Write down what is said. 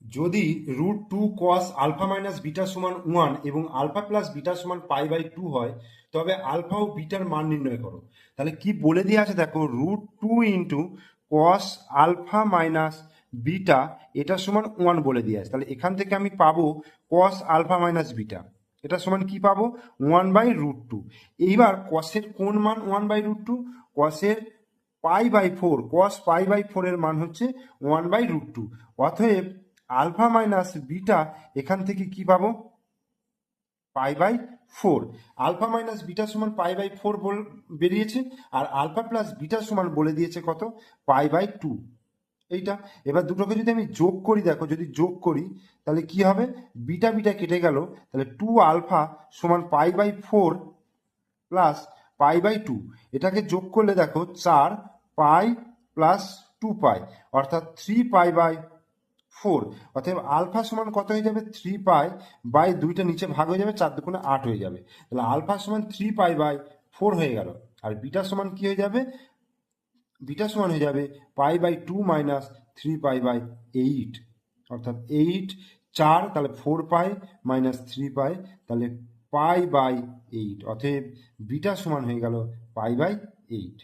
যদি √2 cos alpha minus beta সমান 1 এবং আলফা প্লাস বিটা সমান π/2 হয়, তবে আলফা ও বিটার মান নির্ণয় করো। তাহলে কি বলে দেওয়া আছে দেখো, √2 × cos আলফা মাইনাস বিটা এটা সমান 1 বলে দেওয়া আছে। তাহলে এখান থেকে আমি পাবো cos আলফা মাইনাস বিটা, এটা সমান কি পাবো 1/√2। এইবার কসের কোন মান 1/√2? কসের π/4, cos π/4 এর মান হচ্ছে 1/√2। অতএব আলফা মাইনাস বিটা এখান থেকে কি পাবো π/4। আলফা মাইনাস বিটা সমান π/4 বেরিয়েছে, আর আলফা প্লাস বিটা সমান বলে দিয়েছে কত π/2 এইটা। এবার দুটোকে যদি আমি যোগ করি, দেখো যদি যোগ করি তাহলে কি হবে, বিটা বিটা কেটে গেল, তাহলে 2 আলফা সমান π/4 প্লাস π/2। এটাকে যোগ করলে দেখো 4 পাই প্লাস 2 পাই, অর্থাৎ 3 π/4। অতএব আলফা সমান কত হয়ে যাবে 3 পাই, দুইটা নিচে ভাগ হয়ে যাবে, 4 দুগুণে 8 হয়ে যাবে। তাহলে আলফা সমান 3 π/4 হয়ে গেল। আর বিটা সমান কি হয়ে যাবে, বিটা সমান হয়ে যাবে π/2 মাইনাস 3 π/8, অর্থাৎ 8 4, তাহলে 4 পাই মাইনাস 3 পাই, তাহলে π/8। অতএব বিটা সমান হয়ে গেল π/8।